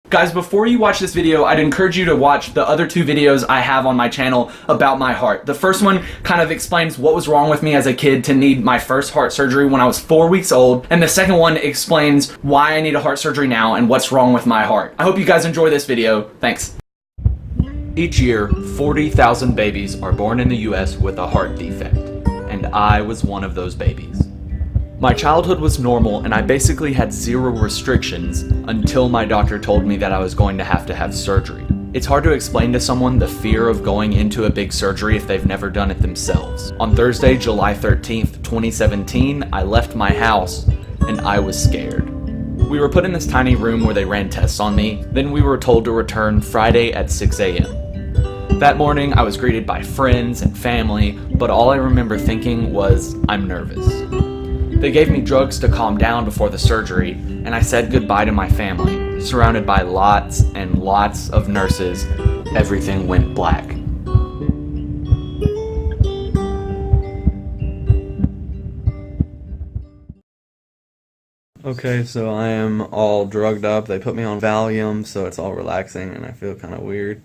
Guys, before you watch this video, I'd encourage you to watch the other two videos I have on my channel about my heart. The first one kind of explains what was wrong with me as a kid to need my first heart surgery when I was 4 weeks old. And the second one explains why I need a heart surgery now and what's wrong with my heart. I hope you guys enjoy this video. Thanks. Each year, 40,000 babies are born in the US with a heart defect. And I was one of those babies. My childhood was normal and I basically had zero restrictions until my doctor told me that I was going to have surgery. It's hard to explain to someone the fear of going into a big surgery if they've never done it themselves. On Thursday, July 13th, 2017, I left my house and I was scared. We were put in this tiny room where they ran tests on me, then we were told to return Friday at 6 a.m. That morning, I was greeted by friends and family, but all I remember thinking was, I'm nervous. They gave me drugs to calm down before the surgery, and I said goodbye to my family. Surrounded by lots and lots of nurses, everything went black. Okay, so I am all drugged up. They put me on Valium, so it's all relaxing, and I feel kind of weird.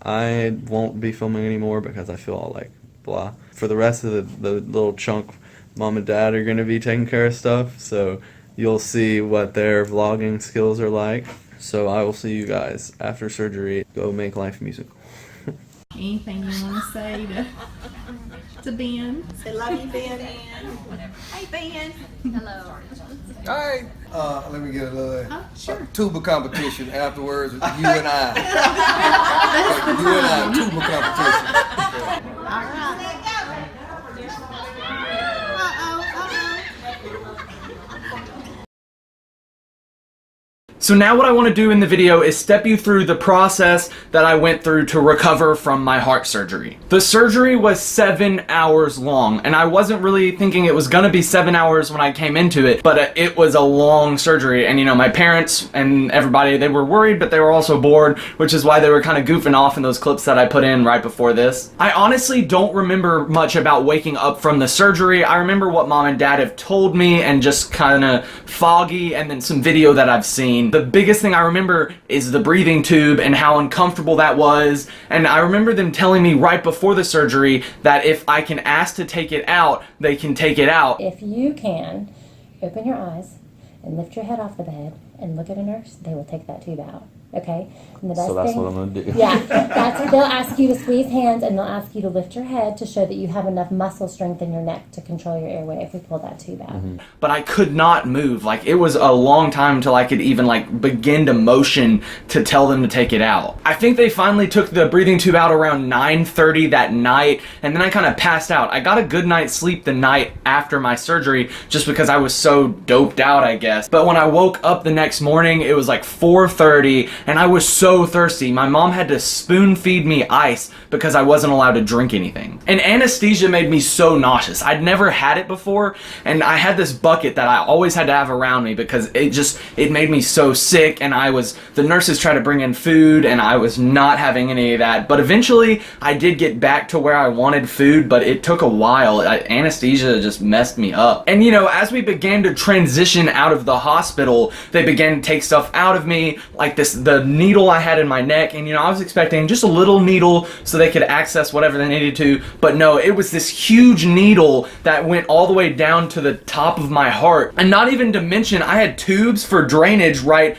I won't be filming anymore because I feel all like blah. For the rest of the little chunk, Mom and Dad are going to be taking care of stuff, so you'll see what their vlogging skills are like. So I will see you guys after surgery. Go make life musical. Anything you want to say to Ben? Say love you, Ben. Hey, Ben. Hello. All right. Let me get a little Sure. tuba competition afterwards with you and I. That's the You and I, time. tuba competition. All right. So now what I want to do in the video is step you through the process that I went through to recover from my heart surgery. The surgery was 7 hours long, and I wasn't really thinking it was gonna be 7 hours when I came into it, but it was a long surgery, and you know, my parents and everybody, they were worried, but they were also bored, which is why they were kind of goofing off in those clips that I put in right before this. I honestly don't remember much about waking up from the surgery. I remember what Mom and Dad have told me and just kind of foggy, and then some video that I've seen. The biggest thing I remember is the breathing tube and how uncomfortable that was, and I remember them telling me right before the surgery that if I can ask to take it out, they can take it out. If you can, open your eyes and lift your head off the bed and look at a nurse, they will take that tube out. Okay? And the best So that's thing, what I'm gonna do. Yeah, they'll ask you to squeeze hands and they'll ask you to lift your head to show that you have enough muscle strength in your neck to control your airway if we pull that tube out. But I could not move. Like, it was a long time until I could even like begin to motion to tell them to take it out. I think they finally took the breathing tube out around 9:30 that night, and then I kind of passed out. I got a good night's sleep the night after my surgery just because I was so doped out, I guess. But when I woke up the next morning, it was like 4:30, and I was so thirsty. My mom had to spoon feed me ice because I wasn't allowed to drink anything. And anesthesia made me so nauseous. I'd never had it before, and I had this bucket that I always had to have around me because it made me so sick, and the nurses tried to bring in food, and I was not having any of that. But eventually, I did get back to where I wanted food, but it took a while. Anesthesia just messed me up. And you know, as we began to transition out of the hospital, they began to take stuff out of me, like the needle I had in my neck, and you know, I was expecting just a little needle so they could access whatever they needed to, but no, it was this huge needle that went all the way down to the top of my heart. And not even to mention, I had tubes for drainage right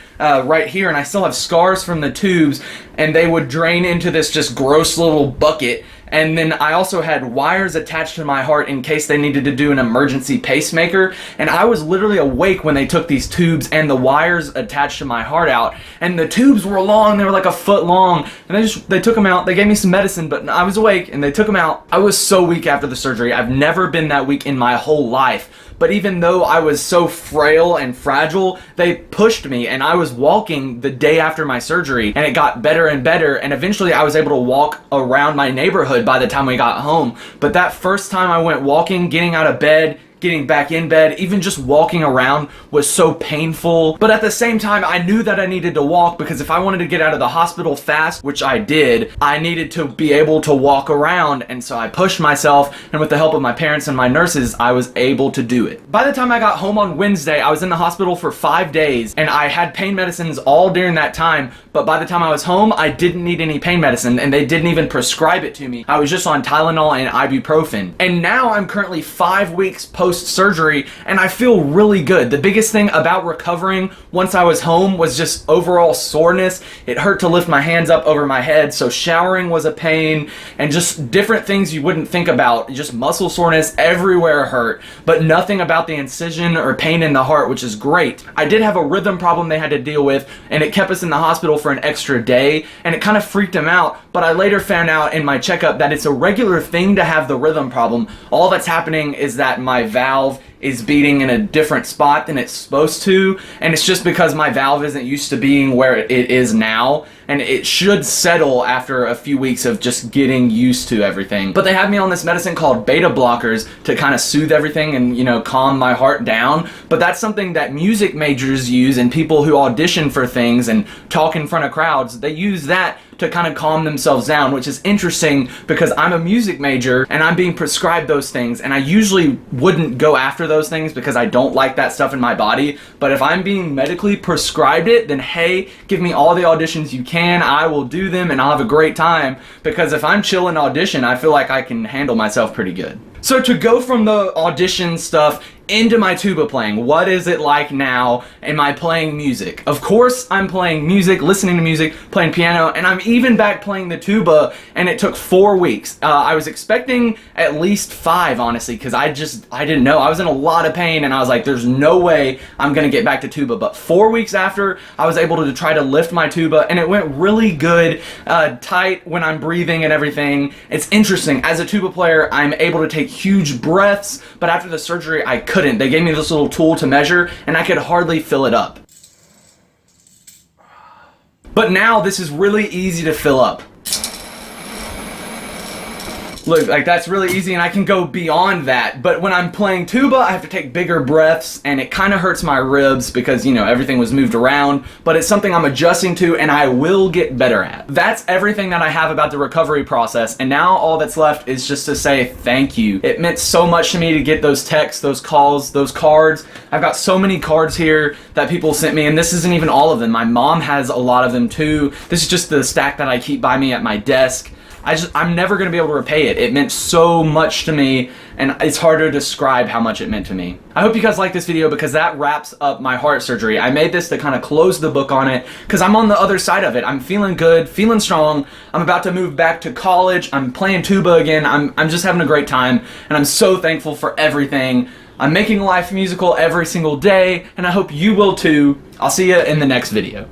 here, and I still have scars from the tubes, and they would drain into this just gross little bucket. And then I also had wires attached to my heart in case they needed to do an emergency pacemaker. And I was literally awake when they took these tubes and the wires attached to my heart out. And the tubes were long, they were like a foot long. And they took them out, they gave me some medicine, but I was awake and they took them out. I was so weak after the surgery. I've never been that weak in my whole life. But even though I was so frail and fragile, they pushed me, and I was walking the day after my surgery, and it got better and better, and eventually I was able to walk around my neighborhood by the time we got home. But that first time I went walking, getting out of bed, getting back in bed, even just walking around was so painful. But at the same time, I knew that I needed to walk because if I wanted to get out of the hospital fast, which I did, I needed to be able to walk around. And so I pushed myself, and with the help of my parents and my nurses, I was able to do it. By the time I got home on Wednesday, I was in the hospital for 5 days, and I had pain medicines all during that time. But by the time I was home, I didn't need any pain medicine, and they didn't even prescribe it to me. I was just on Tylenol and ibuprofen. And now I'm currently 5 weeks post-surgery, and I feel really good. The biggest thing about recovering once I was home was just overall soreness. It hurt to lift my hands up over my head, so showering was a pain, and just different things you wouldn't think about. Just muscle soreness everywhere hurt, but nothing about the incision or pain in the heart, which is great. I did have a rhythm problem they had to deal with, and it kept us in the hospital for an extra day, and it kind of freaked them out, but I later found out in my checkup that it's a regular thing to have the rhythm problem. All that's happening is that my valve is beating in a different spot than it's supposed to, and it's just because my valve isn't used to being where it is now, and it should settle after a few weeks of just getting used to everything. But they have me on this medicine called beta blockers to kind of soothe everything and, you know, calm my heart down. But that's something that music majors use, and people who audition for things and talk in front of crowds, they use that to kind of calm themselves down, which is interesting because I'm a music major and I'm being prescribed those things, and I usually wouldn't go after those things because I don't like that stuff in my body. But if I'm being medically prescribed it, then hey, give me all the auditions you can, I will do them, and I'll have a great time, because if I'm chill in audition, I feel like I can handle myself pretty good. So to go from the audition stuff into my tuba playing, what is it like now? Am I playing music? Of course I'm playing music, listening to music, playing piano, and I'm even back playing the tuba, and it took 4 weeks. I was expecting at least 5, honestly, because I didn't know. I was in a lot of pain, and I was like, there's no way I'm gonna get back to tuba. But 4 weeks after, I was able to try to lift my tuba, and it went really good, tight when I'm breathing and everything. It's interesting, as a tuba player, I'm able to take huge breaths, but after the surgery, I couldn't. They gave me this little tool to measure, and I could hardly fill it up. But now this is really easy to fill up. Look, like that's really easy, and I can go beyond that. But when I'm playing tuba, I have to take bigger breaths, and it kind of hurts my ribs because, you know, everything was moved around. But it's something I'm adjusting to, and I will get better at. That's everything that I have about the recovery process, and now all that's left is just to say thank you. It meant so much to me to get those texts, those calls, those cards. I've got so many cards here that people sent me, and this isn't even all of them. My mom has a lot of them too. This is just the stack that I keep by me at my desk. I'm never going to be able to repay it. It meant so much to me, and it's hard to describe how much it meant to me. I hope you guys like this video because that wraps up my heart surgery. I made this to kind of close the book on it because I'm on the other side of it. I'm feeling good, feeling strong. I'm about to move back to college. I'm playing tuba again. I'm just having a great time, and I'm so thankful for everything. I'm making life musical every single day, and I hope you will too. I'll see you in the next video.